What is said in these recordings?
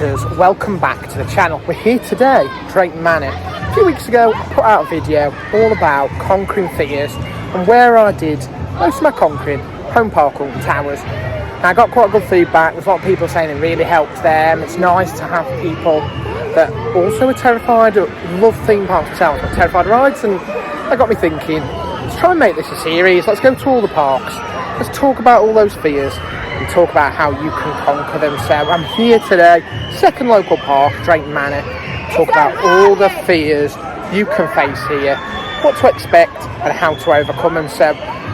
talkers, welcome back to the channel. We're here today, Drayton Manor. A few weeks ago I put out a video all about conquering fears and where I did most of my conquering, home park Alton Towers. And I got quite good feedback. There's a lot of people saying it really helped them. It's nice to have people that also are terrified, love theme parks themselves, but terrified rides, and that got me thinking, let's try and make this a series. Let's go to all the parks, let's talk about all those fears and talk about how you can conquer them. So I'm here today, second local park, Drayton Manor, talk about all the fears you can face here, what to expect and how to overcome them. So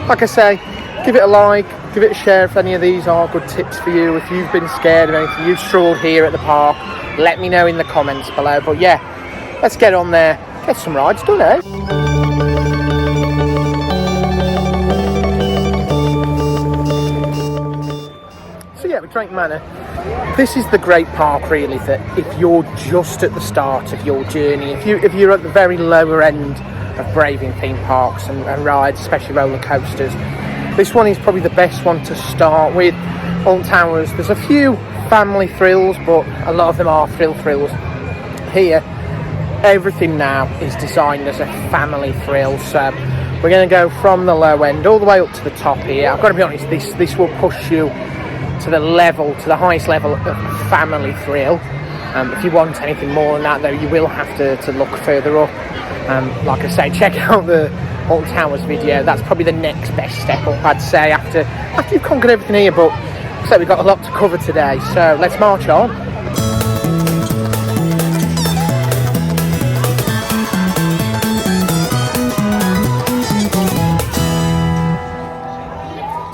like I say, give it a like, give it a share if any of these are good tips for you. If you've been scared of anything, you've struggled here at the park, let me know in the comments below. But yeah, let's get on there, get some rides done, eh? So yeah, with Drayton Manor, this is the great park really, that if you're just at the start of your journey, if you're at the very lower end of braving theme parks and rides, especially roller coasters, this one is probably the best one to start with. Alton Towers, there's a few family thrills, but a lot of them are thrills. Here, everything now is designed as a family thrill, so we're going to go from the low end all the way up to the top here. I've got to be honest, this will push you to the highest level of family thrill. If you want anything more than that though, you will have to look further up. Like I say, check out the Alton Towers video. That's probably the next best step up, I'd say, after you've conquered everything here. But so we've got a lot to cover today, so let's march on.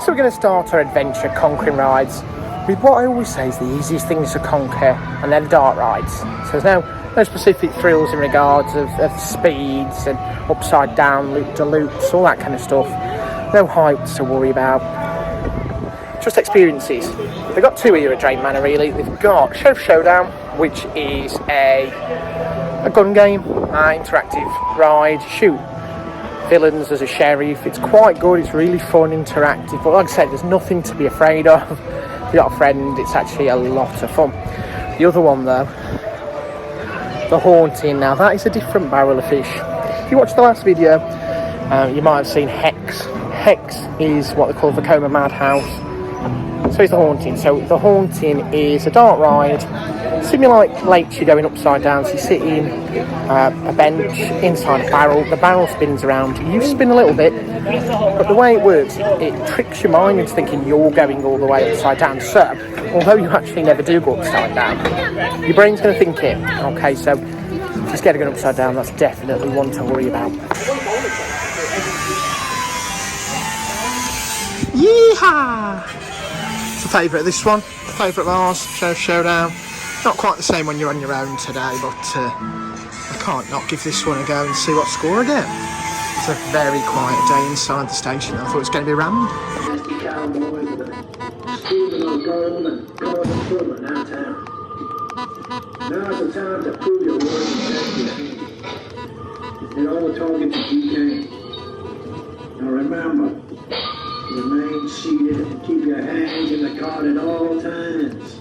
So we're going to start our adventure conquering rides with what I always say is the easiest things to conquer, and they're dart rides. So there's no specific thrills in regards of speeds and upside down, loop-de-loops, all that kind of stuff. No heights to worry about, just experiences. They've got two here at Drayton Manor really. They've got Sheriff Showdown, which is a gun game, interactive ride. Shoot villains as a sheriff. It's quite good, it's really fun, interactive, but like I said, there's nothing to be afraid of. If you've got a friend, it's actually a lot of fun. The other one though, the Haunting, now that is a different barrel of fish. If you watched the last video, you might have seen Hex. Hex is what they call the Coma Madhouse. So it's the Haunting. So the Haunting is a dart ride, simulates you going upside down. So you sit in a bench inside a barrel. The barrel spins around. You spin a little bit, but the way it works, it tricks your mind into thinking you're going all the way upside down. So although you actually never do go upside down, your brain's going to think it. Okay, so if you're scared of going upside down, that's definitely one to worry about. Yeehaw! It's a favourite, this one. Favourite of ours, Sheriff Showdown. Not quite the same when you're on your own today, but I can't not give this one a go and see what score I get. It's a very quiet day inside the station. I thought it was going to be rammed. Now's the time to prove your worth and champion. Hit all the targets you can. Now remember, remain seated and keep your hands in the cart at all times.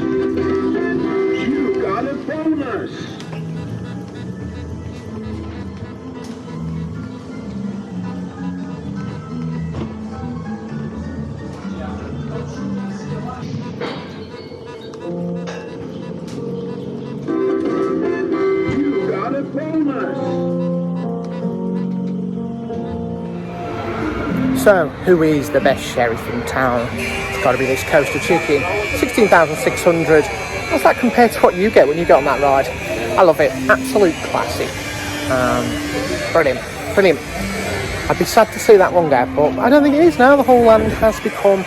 You got a bonus! So, who is the best sheriff in town? It's got to be this coaster chicken. 16,600. How's that compared to what you get when you get on that ride? I love it. Absolute classic. Brilliant. I'd be sad to see that one go, but I don't think it is now. The whole land has become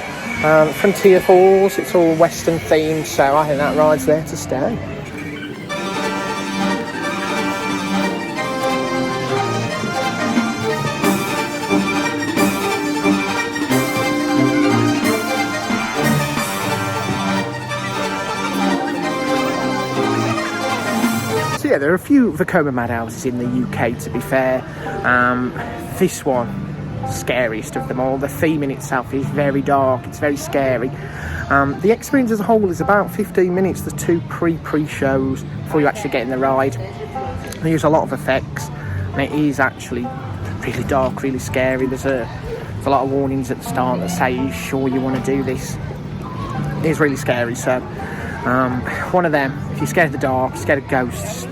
Frontier Falls. It's all Western themed, so I think that ride's there to stay. Yeah, there are a few Vekoma Madhouses in the UK, to be fair. This one scariest of them all. The theme in itself is very dark, it's very scary. The experience as a whole is about 15 minutes. There's 2 pre-shows before you actually get in the ride. They use a lot of effects, and it is actually really dark, really scary. There's a lot of warnings at the start that say, "Are you sure you want to do this?" It is really scary. So one of them, if you're scared of the dark, scared of ghosts,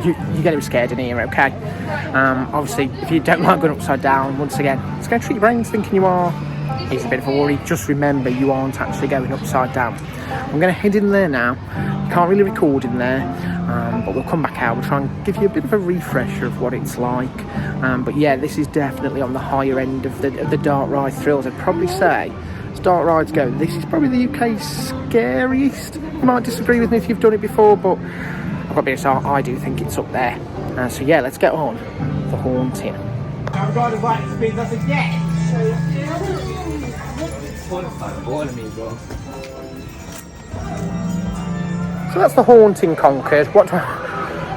you're going to be scared in here, okay? Obviously, if you don't like going upside down, once again, it's going to treat your brains thinking you are. It's a bit of a worry. Just remember, you aren't actually going upside down. I'm going to head in there now. Can't really record in there, but we'll come back out. We'll try and give you a bit of a refresher of what it's like. But yeah, this is definitely on the higher end of the dark ride thrills. I'd probably say, as dark rides go, this is probably the UK's scariest. You might disagree with me if you've done it before, but I've got to be honest, I do think it's up there. So yeah, let's get on the haunting. I've got a Viking speed, that's a yes! So that's the haunting conquered.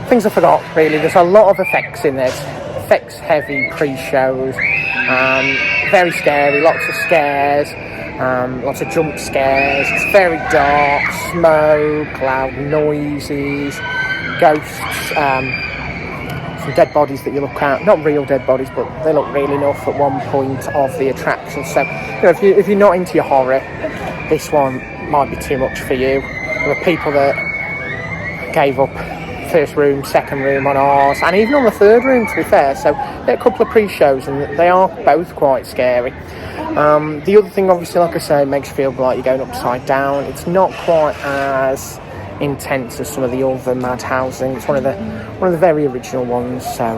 Things I forgot really. There's a lot of effects in this. Effects heavy pre-shows. Very scary. Lots of scares. Lots of jump scares. It's very dark. Smoke, loud noises, ghosts. Some dead bodies that you look at. Not real dead bodies, but they look real enough at one point of the attraction. So, if you're not into your horror, this one might be too much for you. There were people that gave up first room, second room on ours, and even on the third room, to be fair. So there are a couple of pre-shows, and they are both quite scary. The other thing, obviously, like I say, makes you feel like you're going upside down. It's not quite as intense as some of the other Madhousing. It's one of the very original ones, so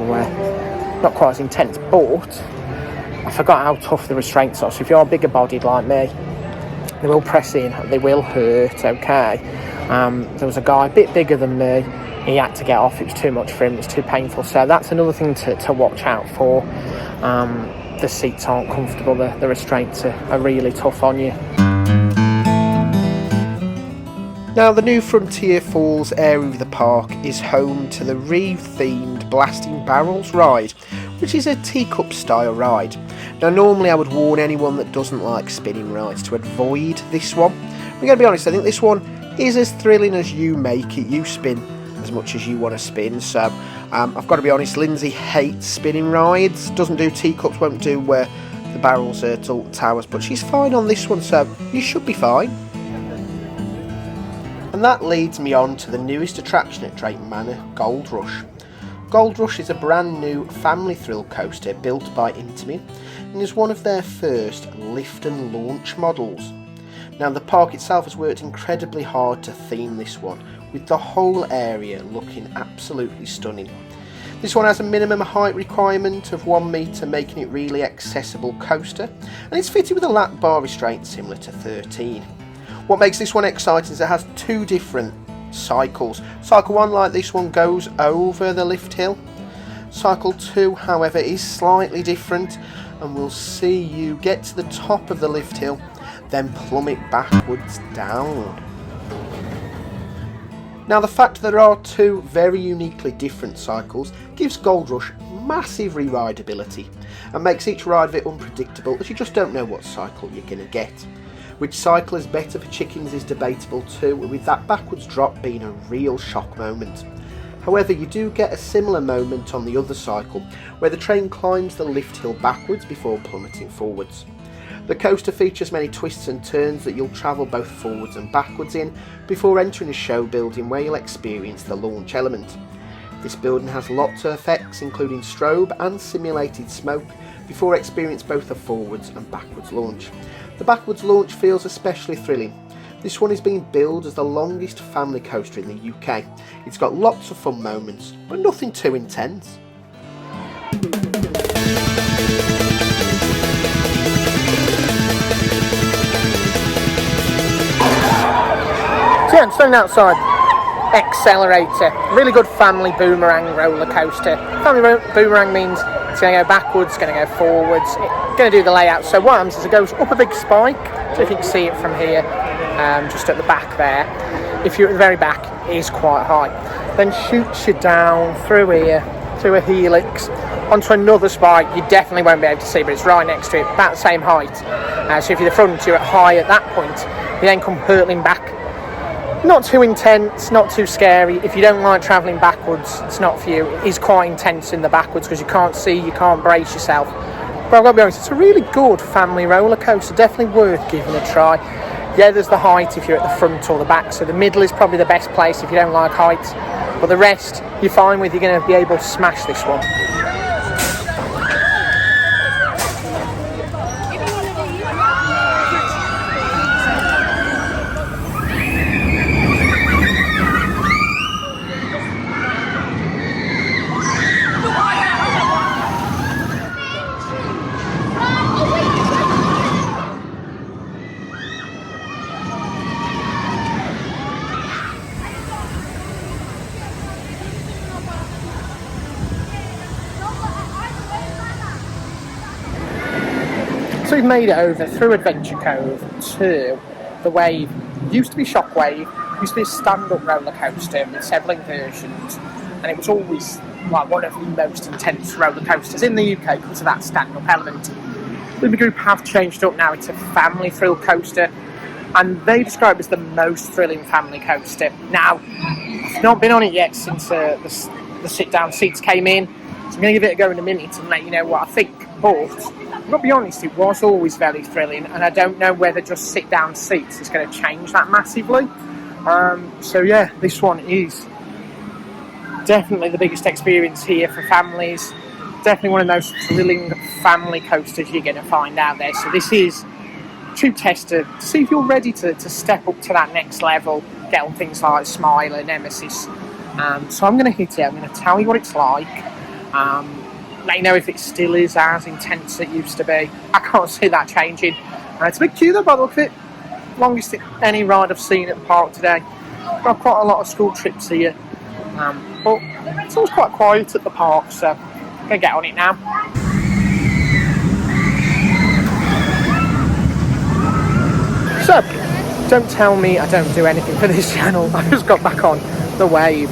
not quite as intense. But I forgot how tough the restraints are. So if you're bigger bodied like me, they will press in, they will hurt, okay? There was a guy a bit bigger than me, he had to get off, it was too much for him, it was too painful, so that's another thing to watch out for. The seats aren't comfortable, the restraints are really tough on you. Now, the new Frontier Falls area of the park is home to the re-themed Blasting Barrels ride, which is a teacup style ride. Now, normally I would warn anyone that doesn't like spinning rides to avoid this one. I'm going to be honest, I think this one is as thrilling as you make it. You spin as much as you want to spin, so I've got to be honest, Lindsay hates spinning rides, doesn't do teacups, won't do the barrels at Alton Towers, but she's fine on this one, so you should be fine. And that leads me on to the newest attraction at Drayton Manor, Gold Rush. Gold Rush is a brand new family thrill coaster built by Intamin and is one of their first lift and launch models. Now, the park itself has worked incredibly hard to theme this one, with the whole area looking absolutely stunning. This one has a minimum height requirement of 1 metre, making it really accessible coaster, and it's fitted with a lap bar restraint similar to 13. What makes this one exciting is it has 2 different cycles. Cycle 1, like this one, goes over the lift hill. Cycle 2, however, is slightly different, and we'll see you get to the top of the lift hill, then plummet backwards down. Now, the fact that there are 2 very uniquely different cycles gives Gold Rush massive re-rideability and makes each ride a bit unpredictable, as you just don't know what cycle you're going to get. Which cycle is better for chickens is debatable too, with that backwards drop being a real shock moment. However, you do get a similar moment on the other cycle, where the train climbs the lift hill backwards before plummeting forwards. The coaster features many twists and turns that you'll travel both forwards and backwards in, before entering a show building where you'll experience the launch element. This building has lots of effects, including strobe and simulated smoke, before experience both a forwards and backwards launch. The backwards launch feels especially thrilling. This one is being billed as the longest family coaster in the UK. It's got lots of fun moments, but nothing too intense. So yeah, I'm standing outside Accelerator, really good family boomerang roller coaster. Family boomerang means it's going to go backwards, it's going to go forwards, it's going to do the layout. So what happens is it goes up a big spike, so if you can see it from here, just at the back there. If you're at the very back, it is quite high. Then shoots you down through here, through a helix, onto another spike you definitely won't be able to see, but it's right next to it, about the same height. So if you're the front, you're at high at that point. You then come hurtling back. Not too intense, not too scary. If you don't like travelling backwards, it's not for you. It is quite intense in the backwards because you can't see, you can't brace yourself. But I've got to be honest, it's a really good family roller coaster, definitely worth giving a try. Yeah, there's the height if you're at the front or the back, so the middle is probably the best place if you don't like heights. But the rest, you're fine with, you're going to be able to smash this one. So we've made it over through Adventure Cove to the Wave. Used to be Shockwave, used to be a stand-up roller coaster with several inversions, and it was always like one of the most intense roller coasters in the UK because of that stand-up element. The group have changed up now, it's a family thrill coaster, and they describe it as the most thrilling family coaster. Now, I've not been on it yet since the sit-down seats came in, so I'm going to give it a go in a minute and let you know what I think. But I've got to be honest, it was always very thrilling, and I don't know whether just sit-down seats is going to change that massively. So yeah, this one is definitely the biggest experience here for families. Definitely one of those thrilling family coasters you're going to find out there. So this is a true test to see if you're ready to step up to that next level, get on things like Smile and Nemesis. So I'm going to hit it, I'm going to tell you what it's like. Let you know if it still is as intense as it used to be. I can't see that changing. It's a big queue though by the look of it. Longest any ride I've seen at the park today. Got quite a lot of school trips here. But it's always quite quiet at the park, so I'm going to get on it now. So, don't tell me I don't do anything for this channel. I just got back on the Wave.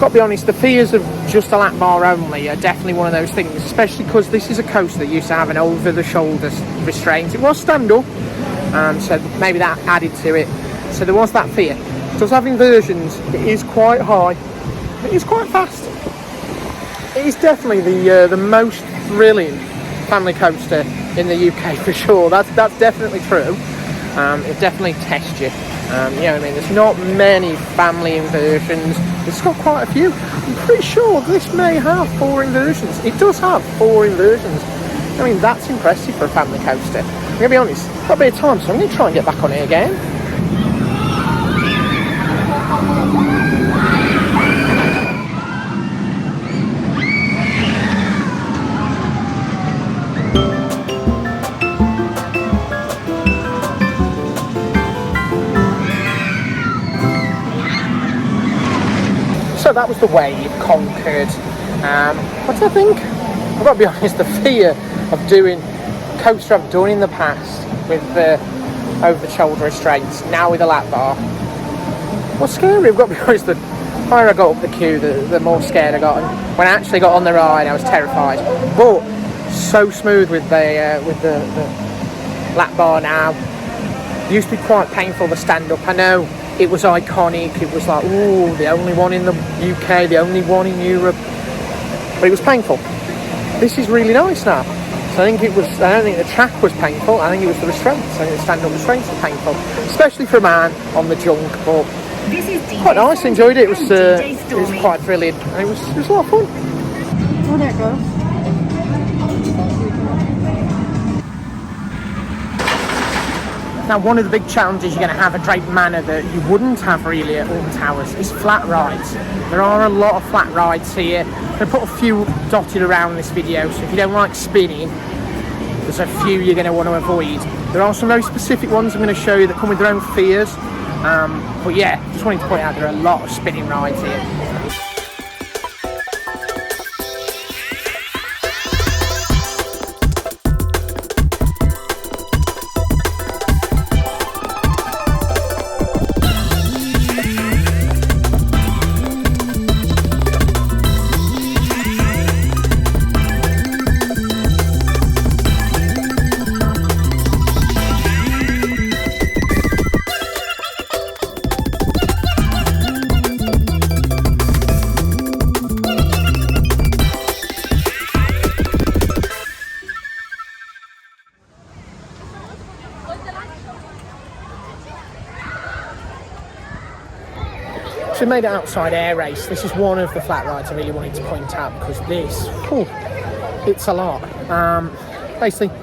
Got to be honest, the fears of just a lap bar only are definitely one of those things, especially because this is a coaster that used to have an over-the-shoulder restraint. It was stand-up, so maybe that added to it. So there was that fear. It does have inversions, it is quite high, it is quite fast. It is definitely the most thrilling family coaster in the UK for sure. That's definitely true. It definitely tests you. You know what I mean? There's not many family inversions. It's got quite a few. I'm pretty sure this may have 4 inversions. It does have 4 inversions. I mean, that's impressive for a family coaster. I'm going to be honest, got a bit of time, so I'm going to try and get back on it again. So that was the Wave conquered. What do I think? I've got to be honest, the fear of doing a coaster I've done in the past with the over-the-shoulder restraints, now with a lap bar, was scary. I've got to be honest, the higher I got up the queue, the more scared I got. And when I actually got on the ride, I was terrified. But so smooth with the lap bar now. It used to be quite painful, the stand-up. I know it was iconic, it was like, ooh, the only one in the UK, the only one in Europe, but it was painful. This is really nice now. So I don't think the track was painful, I think it was the restraints. I think the stand-up restraints were painful, especially for a man on the junk, but quite nice, enjoyed it. It was quite thrilling, and it was a lot of fun. Oh, there it goes. Now, one of the big challenges you're going to have at Drayton Manor that you wouldn't have really at Alton Towers is flat rides. There are a lot of flat rides here. I'm going to put a few dotted around this video, so if you don't like spinning, there's a few you're going to want to avoid. There are some very specific ones I'm going to show you that come with their own fears. But yeah, just wanted to point out there are a lot of spinning rides here. So we made it outside air race. This is one of the flat rides I really wanted to point out because this, it's a lot. Basically,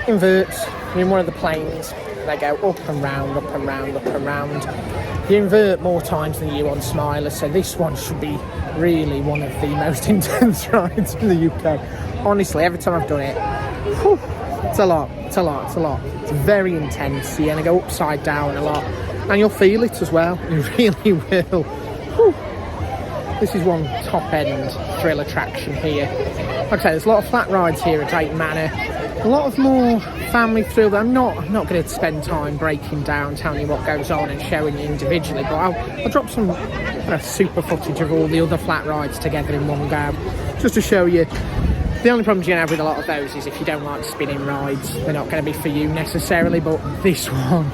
inverts. You're in one of the planes. They go up and round, up and round, up and round. You invert more times than you on Smiler, so this one should be really one of the most intense rides in the UK. Honestly, every time I've done it, it's a lot, it's a lot, it's a lot. It's very intense. You're going to go upside down a lot, and you'll feel it as well. You really will. This is one top-end thrill attraction here. Like I say, there's a lot of flat rides here at Drayton Manor. A lot of more family thrill that I'm not going to spend time breaking down, telling you what goes on and showing you individually, but I'll drop some super footage of all the other flat rides together in one go, just to show you. The only problems you're going to have with a lot of those is if you don't like spinning rides, they're not going to be for you necessarily, but this one,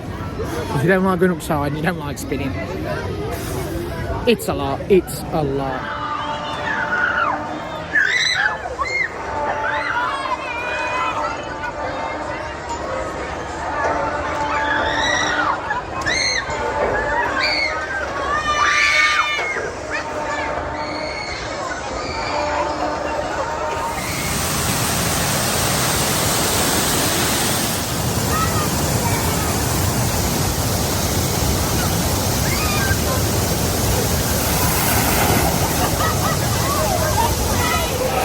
if you don't like going upside and you don't like spinning, it's a lot, it's a lot.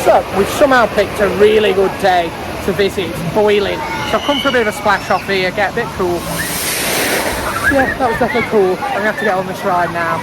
So, we've somehow picked a really good day to visit. It's boiling. So I've come for a bit of a splash off here, get a bit cool. Yeah, that was definitely cool. I'm going to have to get on this ride now.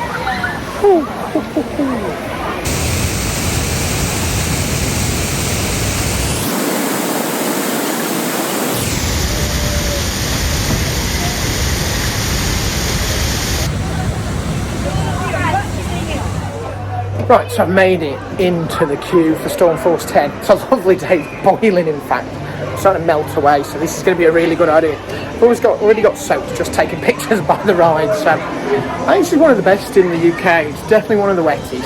Right, so I've made it into the queue for Stormforce 10. It's a lovely day, boiling in fact. It's starting to melt away, so this is going to be a really good idea. I've already got soaked just taking pictures by the ride, so I think this is one of the best in the UK. It's definitely one of the wettest.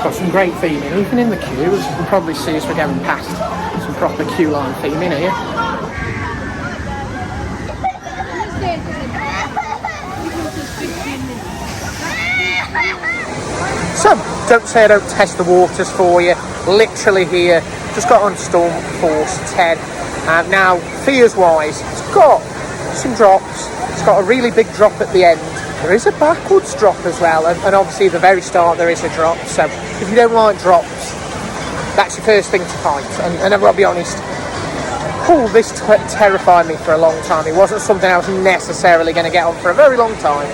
Got some great theming, even in the queue, as you can probably see as we're going past. Some proper queue line theming here. So, don't say I don't test the waters for you. Literally here, just got on Stormforce 10. Now, fears-wise, it's got some drops. It's got a really big drop at the end. There is a backwards drop as well, and obviously at the very start there is a drop. So, if you don't like drops, that's your first thing to fight. And I've got to be honest, this terrified me for a long time. It wasn't something I was necessarily going to get on for a very long time.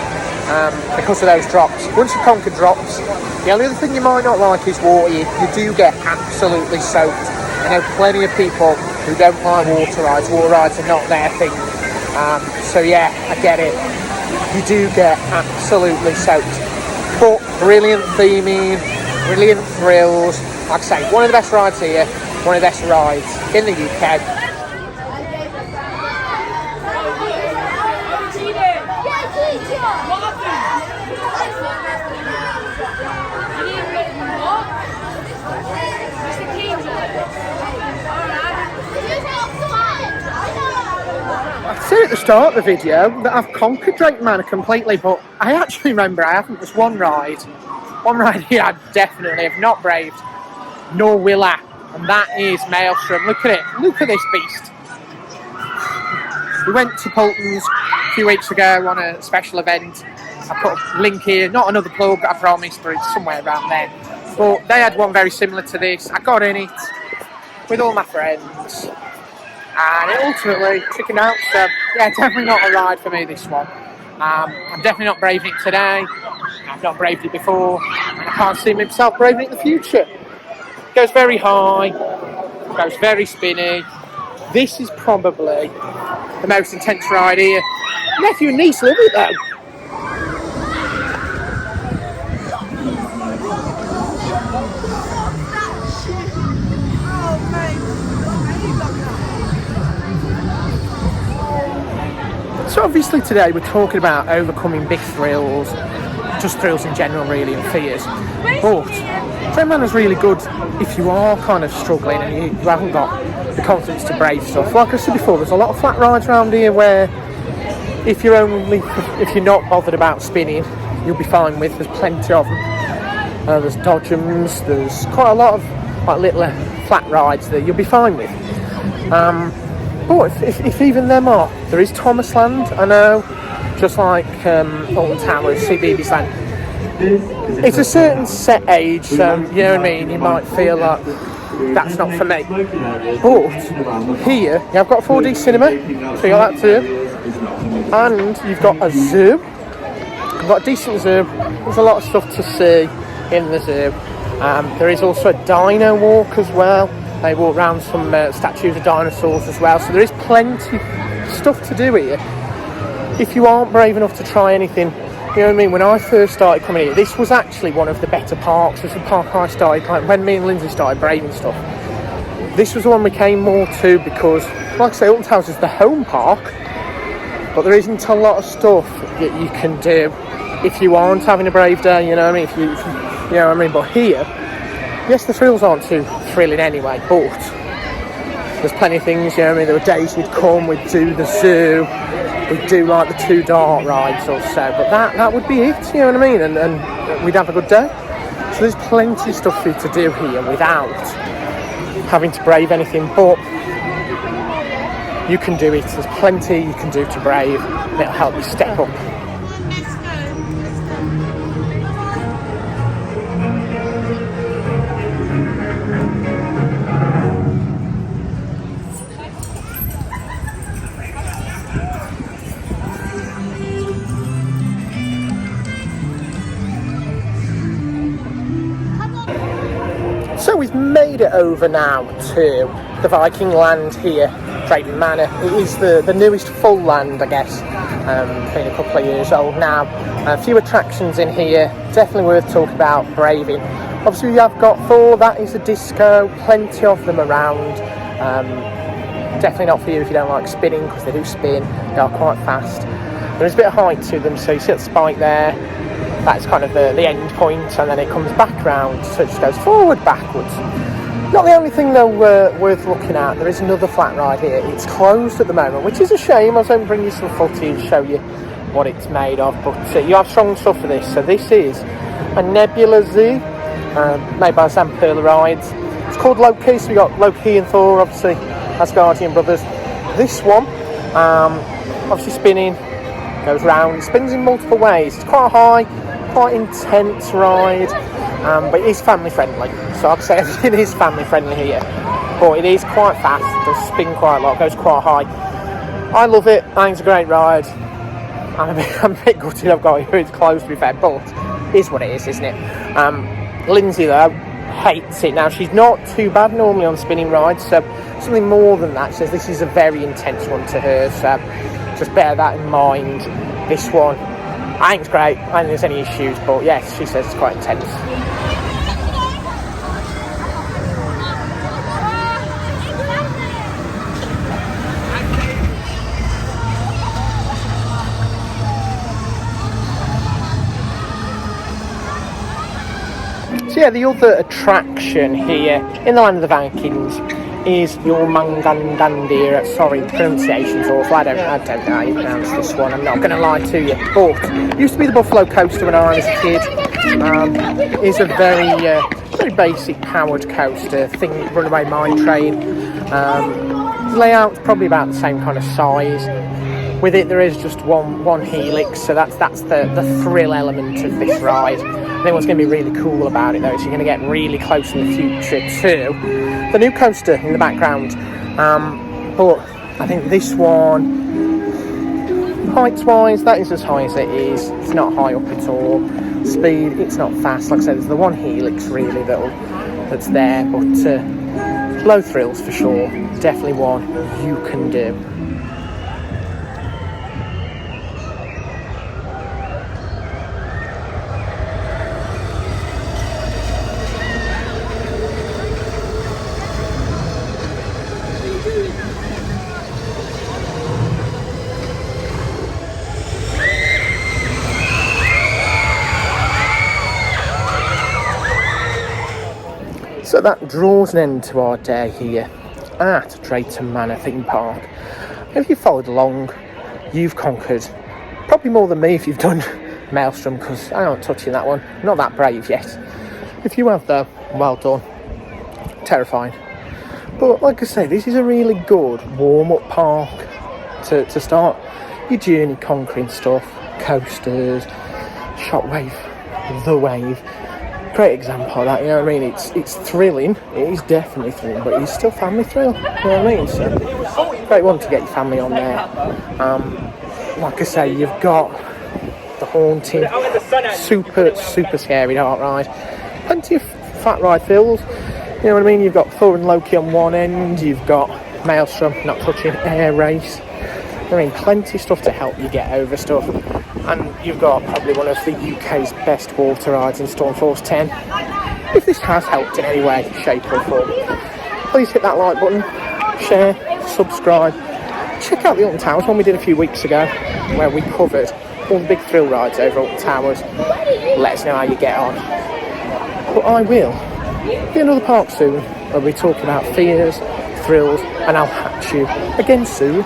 Because of those drops. Once you conquer drops, the only other thing you might not like is water. You do get absolutely soaked. I know plenty of people who don't like water rides. Water rides are not their thing. So yeah, I get it. You do get absolutely soaked. But brilliant theming, brilliant thrills. Like I say, one of the best rides here, one of the best rides in the UK. I said at the start of the video that I've conquered Drayton Manor completely, but I actually remember I haven't. There's one ride here I definitely have not braved, nor will I, and that is Maelstrom. Look at it, look at this beast. We went to Poulton's a few weeks ago on a special event. I put a link here, not another plug, I promise, but it's somewhere around there. But they had one very similar to this. I got in it with all my friends, and it ultimately chickened out. So yeah, definitely not a ride for me, this one. I'm definitely not braving it today. I've not braved it before, and I can't see myself braving it in the future. It goes very high, it goes very spinny. This is probably the most intense ride here. Nephew and niece love it though. So obviously today we're talking about overcoming big thrills, just thrills in general really, and fears. But Drayton Manor's really good if you are kind of struggling and you haven't got the confidence to brave stuff. Like I said before, there's a lot of flat rides around here where if you're not bothered about spinning, you'll be fine with. There's plenty of them. There's dodgems, there's quite a lot of like little flat rides that you'll be fine with. But if even them are, there is Thomasland, I know, just like Alton Towers, CBeebies Land. It's a certain set age, so you know what I mean, you might feel like that's not for me. But here, you've got a 4D cinema, so you got that too. And you've got a zoo. You've got a decent zoo. There's a lot of stuff to see in the zoo. There is also a dino walk as well. They walk around some statues of dinosaurs as well. So there is plenty of stuff to do here. If you aren't brave enough to try anything, you know what I mean, when I first started coming here, this was actually one of the better parks. This was the park I started, like when me and Lindsay started braving stuff. This was the one we came more to because, like I say, Alton Towers is the home park, but there isn't a lot of stuff that you can do if you aren't having a brave day, you know what I mean? If you know what I mean? But here, yes, the thrills aren't too thrilling anyway, but there's plenty of things, you know what I mean? There were days we'd come, we'd do the zoo, we'd do like the 2 dart rides or so, but that would be it, you know what I mean? And we'd have a good day. So there's plenty of stuff for you to do here without having to brave anything, but you can do it. There's plenty you can do to brave, and it'll help you step up. So we've made it over now to the Viking land here, Drayton Manor. It is the newest full land, I guess, being a couple of years old now. A few attractions in here, definitely worth talking about braving. Obviously we have got Thor, that is a disco, plenty of them around. Definitely not for you if you don't like spinning, because they do spin, they are quite fast. There is a bit of height to them, so you see that spike there. That's kind of the end point, and then it comes back round, so it just goes forward, backwards. Not the only thing though worth looking at. There is another flat ride here. It's closed at the moment, which is a shame. I was going to bring you some footage, show you what it's made of, but you have strong stuff for this. So this is a Nebula Zoo, made by Zamperla Rides. It's called Loki, so we got Loki and Thor, obviously, Asgardian brothers. This one, obviously spinning, goes round, it spins in multiple ways. It's quite high, quite intense ride, but it is family friendly, so I'd say everything is family friendly here, but it is quite fast, does spin quite a lot, goes quite high. I love it, I think it's a great ride. I'm a bit gutted I've got here, it's closed to be fair, but it is what it is, isn't it? Lindsay though hates it. Now she's not too bad normally on spinning rides, so something more than that. She says this is a very intense one to her, so just bear that in mind. This one, I think it's great. I don't think there's any issues, but yes, she says it's quite intense. So yeah, the other attraction here in the land of the Vikings is your Mangandandir. Sorry, the pronunciation's awful. I don't know how you pronounce this one. I'm not going to lie to you. But it used to be the Buffalo Coaster when I was a kid. It's a very basic powered coaster, thing runaway mine train. The layout's probably about the same kind of size. With it, there is just one helix, so that's the thrill element of this ride. I think what's going to be really cool about it though is you're going to get really close in the future to the new coaster in the background. But I think this one, heights-wise, that is as high as it is. It's not high up at all. Speed, it's not fast. Like I said, there's the one helix really that's there, but low thrills for sure. Definitely one you can do. So that draws an end to our day here at Drayton Manor theme park. If you followed along, you've conquered probably more than me if you've done Maelstrom, because I'm not touching that one. Not that brave yet. If you have though, well done. Terrifying. But like I say, this is a really good warm-up park to start your journey conquering stuff. Coasters, Shockwave, the Wave. Great example of that, you know what I mean? It's thrilling. It is definitely thrilling, but it's still family thrill, you know what I mean? So, great one to get your family on there. Like I say, you've got the haunting, super scary dark ride. Plenty of fat ride fills, you know what I mean? You've got Thor and Loki on one end, you've got Maelstrom, not touching, air race. I mean, plenty of stuff to help you get over stuff. And you've got probably one of the UK's best water rides in Stormforce 10. If this has helped in any way, shape or form, please hit that like button, share, subscribe. Check out the Alton Towers one we did a few weeks ago, where we covered all the big thrill rides over Alton Towers. Let us know how you get on. But I will be another park soon, where we talk about fears, thrills, and I'll hatch you again soon.